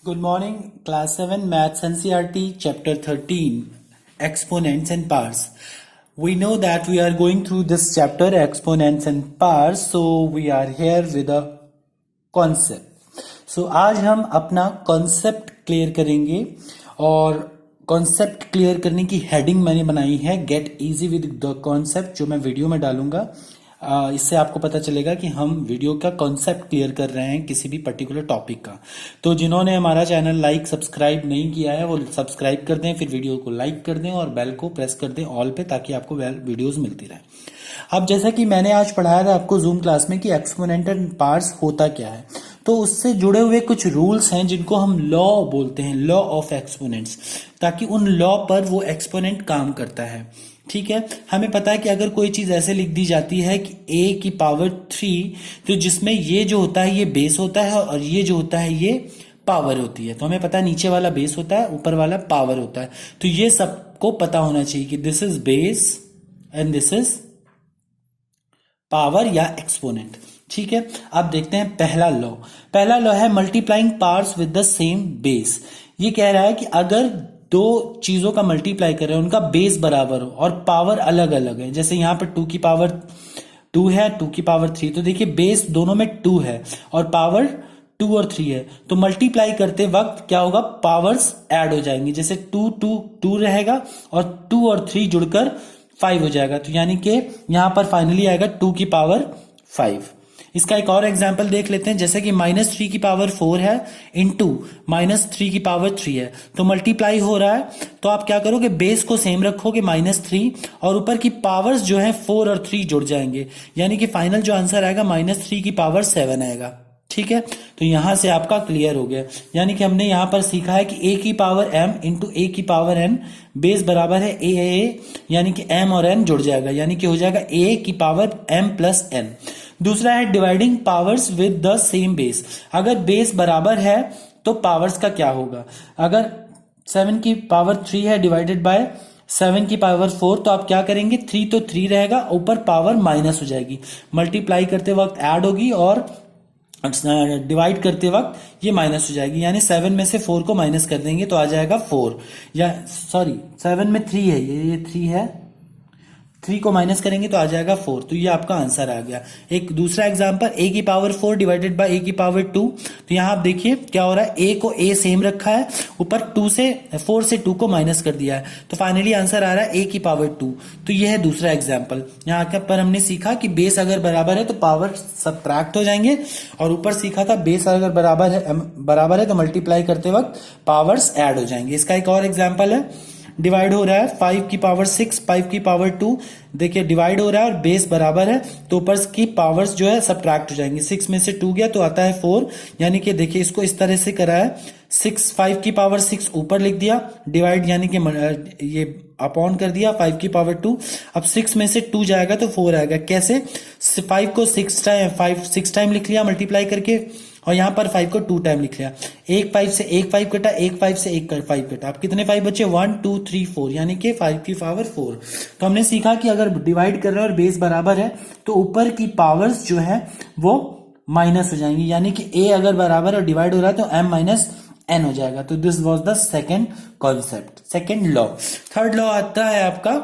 Good morning, class 7 maths NCERT chapter 13 exponents and powers. We know that we are going through this chapter exponents and powers, so we are here with a concept. So आज हम अपना concept clear करेंगे और concept clear करने की heading मैंने बनाई है get easy with the concept, जो मैं वीडियो में डालूंगा। इससे आपको पता चलेगा कि हम वीडियो का कॉन्सेप्ट क्लियर कर रहे हैं किसी भी पर्टिकुलर टॉपिक का। तो जिन्होंने हमारा चैनल लाइक सब्सक्राइब नहीं किया है वो सब्सक्राइब कर दें, फिर वीडियो को लाइक कर दें और बेल को प्रेस कर दें ऑल पे, ताकि आपको वीडियोस मिलती रहे। अब जैसा कि मैंने आज पढ़ाया था आपको जूम क्लास में कि एक्सपोनेंट एंड पार्ट्स होता क्या है, तो उससे जुड़े हुए कुछ रूल्स हैं जिनको हम लॉ बोलते हैं, लॉ ऑफ एक्सपोनेंट्स, ताकि उन लॉ पर वो एक्सपोनेंट काम करता है। ठीक है, हमें पता है कि अगर कोई चीज ऐसे लिख दी जाती है कि a की पावर 3, तो जिसमें ये जो होता है ये बेस होता है और ये जो होता है ये पावर होती है। तो हमें पता है नीचे वाला बेस होता है, ऊपर वाला पावर होता है। तो ये सबको पता होना चाहिए कि this is base and this is power या एक्सपोनेंट। ठीक है, अब देखते हैं पहला लॉ। पहला लॉ है multiplying parts with the same base. ये कह रहा है कि अगर दो चीजों का मल्टीप्लाई कर रहे हैं, उनका बेस बराबर हो और पावर अलग अलग है, जैसे यहां पर 2 की पावर 2 है, 2 की पावर 3, तो देखिए बेस दोनों में 2 है और पावर 2 और 3 है, तो मल्टीप्लाई करते वक्त क्या होगा, पावर्स ऐड हो जाएंगी। जैसे 2 2 2 रहेगा और 2 और 3 जुड़कर 5 हो जाएगा, तो यानी कि यहां पर फाइनली आएगा 2 की पावर 5। इसका एक और एग्जाम्पल देख लेते हैं, जैसे कि -3 की पावर 4 है इंटू -3 की पावर 3 है, तो मल्टीप्लाई हो रहा है। तो आप क्या करोगे, बेस को सेम रखोगे -3 और ऊपर की पावर्स जो है 4 और 3 जुड़ जाएंगे, यानी कि फाइनल जो आंसर आएगा -3 की पावर 7 आएगा। ठीक है, तो यहां से आपका क्लियर हो गया, यानी कि हमने यहां पर सीखा है कि a की पावर m इंटू a की पावर n बेस बराबर है a, यानी कि m और n जुड़ जाएगा, यानी कि हो जाएगा a की पावर m प्लस n। दूसरा है dividing powers with the same base. अगर बेस बराबर है तो पावर्स का क्या होगा, अगर 7 की पावर 3 है डिवाइडेड बाय 7 की पावर 4, तो आप क्या करेंगे, 3 तो 3 रहेगा, ऊपर पावर माइनस हो जाएगी, मल्टीप्लाई करते वक्त ऐड होगी और डिवाइड करते वक्त ये माइनस हो जाएगी, यानी 7 में से 4 को माइनस कर देंगे तो आ जाएगा 4, या सॉरी 7 में 3 है, ये 3 है, 3 को माइनस करेंगे तो आ जाएगा 4, तो ये आपका आंसर आ गया। एक दूसरा एग्जांपल, a की पावर 4 डिवाइडेड बाय a की पावर 2, तो यहां आप देखिए क्या हो रहा है, a को a सेम रखा है, ऊपर 4 से 2 को माइनस कर दिया है, तो फाइनली आंसर आ रहा है a की पावर 2। तो यह है दूसरा एग्जाम्पल। यहाँ पर हमने सीखा कि बेस अगर बराबर है तो पावर सबट्रैक्ट हो जाएंगे, और ऊपर सीखा था बेस अगर बराबर है तो मल्टीप्लाई करते वक्त पावर्स ऐड हो जाएंगे। इसका एक और एग्जाम्पल है, डिवाइड हो रहा है 5 की पावर 6, 5 की पावर 2, देखिए डिवाइड हो रहा है और बेस बराबर है, तो ऊपर की पावर्स जो है सबट्रैक्ट हो जाएंगे। 6 में से 2 गया तो आता है 4, यानी कि देखिए इसको इस तरह से करा है, 5 की पावर 6 ऊपर लिख दिया, डिवाइड यानी कि ये अपॉन कर दिया 5 की पावर 2। अब 6 में से 2 जाएगा तो 4 आएगा, कैसे, 5 को 6 टाइम लिख लिया मल्टीप्लाई करके, और यहां पर 5 को 2 टाइम लिख लिया, एक 5 से एक 5 कटा, एक 5 से एक 5 कटा, अब कितने 5 बचे, 1 2 3 4, यानी कि 5 की पावर 4। तो हमने सीखा कि अगर डिवाइड कर रहे हैं और बेस बराबर है तो ऊपर की पावर्स जो है वो माइनस हो जाएंगी, यानी कि a अगर बराबर और डिवाइड हो रहा है तो m माइनस n हो जाएगा। तो this was the second concept, second law. Third law आता है आपका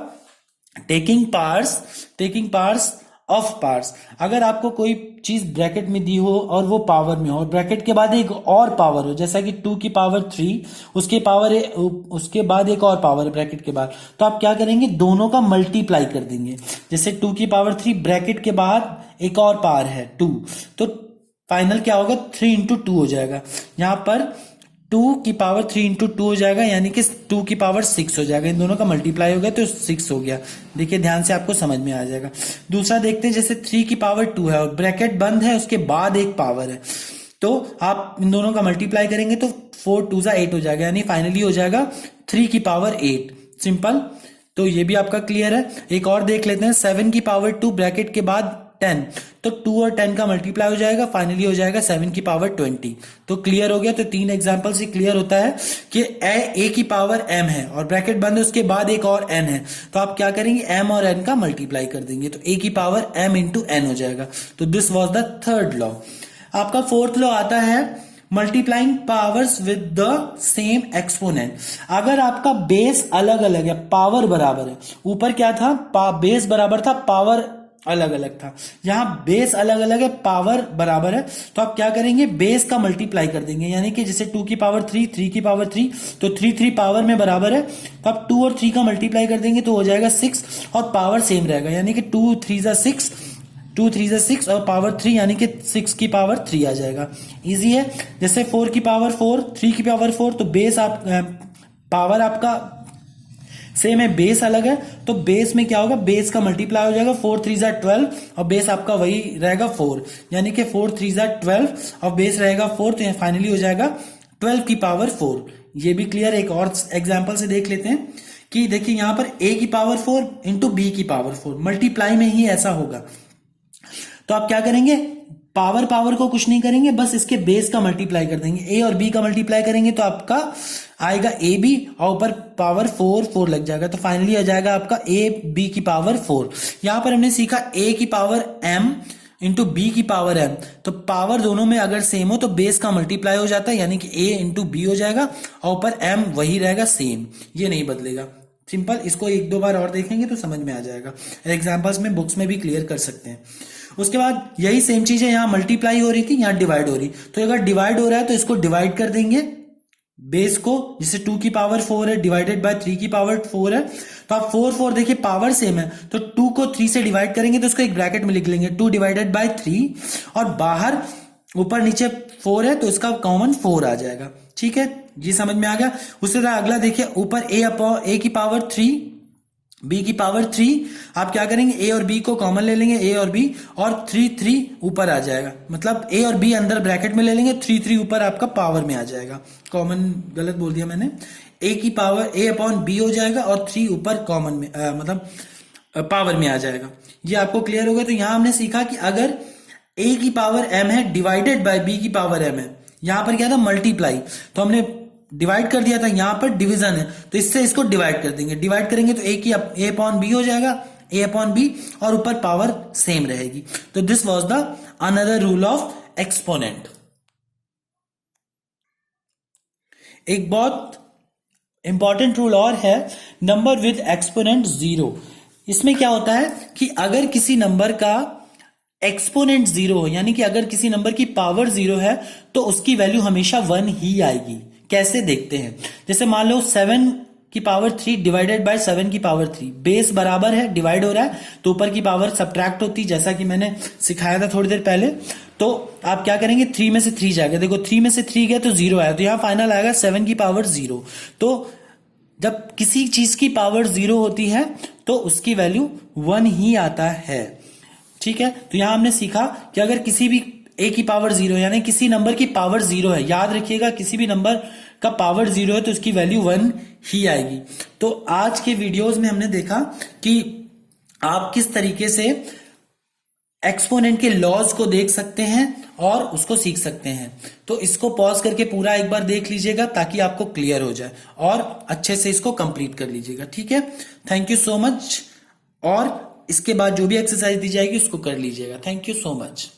टेकिंग पार्ट्स ऑफ पार्ट्स। अगर आपको कोई चीज ब्रैकेट में दी हो और वो पावर में हो और ब्रैकेट के बाद एक और पावर हो, जैसा कि 2 की पावर 3, उसके बाद एक और पावर है ब्रैकेट के बाद, तो आप क्या करेंगे, दोनों का मल्टीप्लाई कर देंगे। जैसे 2 की पावर 3 ब्रैकेट के बाद एक और पावर है 2, तो फाइनल क्या होगा, 3 इंटू 2 हो जाएगा। यहां पर 2 की पावर 3 इंटू 2 हो जाएगा, यानी कि 2 की पावर 6 हो जाएगा, इन दोनों का मल्टीप्लाई हो गया तो 6 हो गया। देखिए ध्यान से आपको समझ में आ जाएगा। दूसरा देखते हैं, जैसे 3 की पावर 2 है और ब्रैकेट बंद है, उसके बाद एक पावर है, तो आप इन दोनों का मल्टीप्लाई करेंगे तो 4 2 8 हो जाएगा, यानी फाइनली हो जाएगा 3 की पावर 8। सिंपल, तो ये भी आपका क्लियर है। एक और देख लेते हैं, 7 की पावर 2 ब्रैकेट के बाद 10, तो 2 और 10 का मल्टीप्लाई हो जाएगा, फाइनली हो जाएगा 7 की पावर 20। तो क्लियर हो गया। तो 3 एग्जांपल से क्लियर होता है कि a की पावर m है और ब्रैकेट बंद है, उसके बाद एक और n है, तो आप क्या करेंगे, m और n का मल्टीप्लाई कर देंगे, तो a की पावर m इंटू n हो जाएगा। तो this was the third law. आपका फोर्थ लॉ आता है multiplying powers with the same exponent. अगर आपका बेस अलग अलग है, पावर बराबर है, ऊपर क्या था, बेस बराबर था, पावर अलग अलग था, यहां बेस अलग अलग है, पावर बराबर है, तो आप क्या करेंगे, बेस का मल्टीप्लाई कर देंगे, यानी कि जैसे 2 की पावर 3, 3 की पावर 3, तो 3 पावर में बराबर है, तो आप 2 और 3 का मल्टीप्लाई कर देंगे तो हो जाएगा 6, और पावर सेम रहेगा, यानी कि 2 3 जा 6, 2 3 जा 6 और पावर 3 यानी कि 6 की पावर 3 आ जाएगा। इजी है। जैसे 4 की पावर 4, 3 की पावर 4, तो बेस आप पावर आपका सेम है, बेस अलग है, तो बेस में क्या होगा, बेस का मल्टीप्लाई हो जाएगा, 4 3 जा 12 और बेस आपका वही रहेगा 4, यानी कि 4 3 जा 12 और बेस रहेगा 4, तो फाइनली हो जाएगा 12 की पावर 4। ये भी क्लियर। एक और एग्जांपल से देख लेते हैं कि देखिए यहां पर a की पावर 4 इंटू बी की पावर 4, मल्टीप्लाई में ही ऐसा होगा, तो आप क्या करेंगे, पावर पावर को कुछ नहीं करेंगे, बस इसके बेस का मल्टीप्लाई कर देंगे, ए और बी का मल्टीप्लाई करेंगे तो आपका आएगा ए बी और ऊपर पावर 4 4 लग जाएगा, तो फाइनली आ जाएगा आपका ए बी की पावर 4। यहां पर हमने सीखा ए की पावर m इंटू बी की पावर m, तो पावर दोनों में अगर सेम हो तो बेस का मल्टीप्लाई हो जाता है, यानी कि a इंटू बी हो जाएगा और ऊपर m वही रहेगा सेम, ये नहीं बदलेगा। सिंपल। इसको एक दो बार और देखेंगे तो समझ में आ जाएगा, एग्जाम्पल्स में बुक्स में भी क्लियर कर सकते हैं। उसके बाद यही सेम चीज है, यहां मल्टीप्लाई हो रही थी, यहां डिवाइड हो रही, तो अगर डिवाइड हो रहा है तो इसको डिवाइड कर देंगे बेस को, जैसे 2 की पावर 4 है डिवाइडेड बाय 3 की पावर 4 है, तो आप 4 4 देखिए पावर सेम है, तो 2 को 3 से डिवाइड करेंगे तो इसको एक ब्रैकेट में लिख लेंगे 2 डिवाइडेड बाय 3 और बाहर ऊपर नीचे 4 है तो इसका कॉमन 4 आ जाएगा। ठीक है, ये समझ में आ गया। उसके बाद अगला देखिए, ऊपर ए की पावर 3 बी की पावर 3, आप क्या करेंगे, ए और बी को कॉमन ले लेंगे, ए और बी, और 3 3 ऊपर आ जाएगा, मतलब ए और बी अंदर ब्रैकेट में ले लेंगे, 3 3 ऊपर आपका पावर में आ जाएगा, कॉमन गलत बोल दिया मैंने, ए की पावर ए अपॉन बी हो जाएगा और 3 ऊपर कॉमन में मतलब पावर में आ जाएगा। ये आपको क्लियर हो गया। तो यहां हमने सीखा कि अगर ए की पावर m है डिवाइडेड बाय बी की पावर m है, यहां पर क्या था, मल्टीप्लाई, तो हमने डिवाइड कर दिया था, यहां पर डिवीजन है तो इससे इसको डिवाइड कर देंगे, डिवाइड करेंगे तो ए अपॉन बी हो जाएगा, ए अपॉन बी और ऊपर पावर सेम रहेगी। तो this was the another rule of exponent. एक बहुत इंपॉर्टेंट रूल और है, नंबर विद एक्सपोनेंट 0। इसमें क्या होता है कि अगर किसी नंबर का एक्सपोनेंट 0 हो, यानी कि अगर किसी नंबर की पावर 0 है तो उसकी वैल्यू हमेशा 1 ही आएगी। कैसे देखते हैं, जैसे मान लो 7 की पावर 3 डिवाइडेड बाय 7 की पावर 3, बेस बराबर है, डिवाइड हो रहा है तो ऊपर की पावर सब्ट्रैक्ट होती, जैसा कि मैंने सिखाया था थोड़ी देर पहले। तो आप क्या करेंगे, 3 में से 3 जाएगा, देखो 3 में से 3 गया तो 0 आया, तो यहां फाइनल आएगा 7 की पावर 0। तो जब किसी चीज की पावर 0 होती है तो उसकी वैल्यू 1 ही आता है। ठीक है, तो यहां हमने सीखा कि अगर किसी भी ए की पावर 0 यानी किसी नंबर की पावर 0 है, याद रखिएगा किसी भी नंबर का पावर 0 है तो उसकी वैल्यू 1 ही आएगी। तो आज के वीडियोस में हमने देखा कि आप किस तरीके से एक्सपोनेंट के लॉज को देख सकते हैं और उसको सीख सकते हैं। तो इसको पॉज करके पूरा एक बार देख लीजिएगा ताकि आपको क्लियर हो जाए और अच्छे से इसको कंप्लीट कर लीजिएगा। ठीक है, थैंक यू सो मच। और इसके बाद जो भी एक्सरसाइज दी जाएगी उसको कर लीजिएगा। Thank you so much.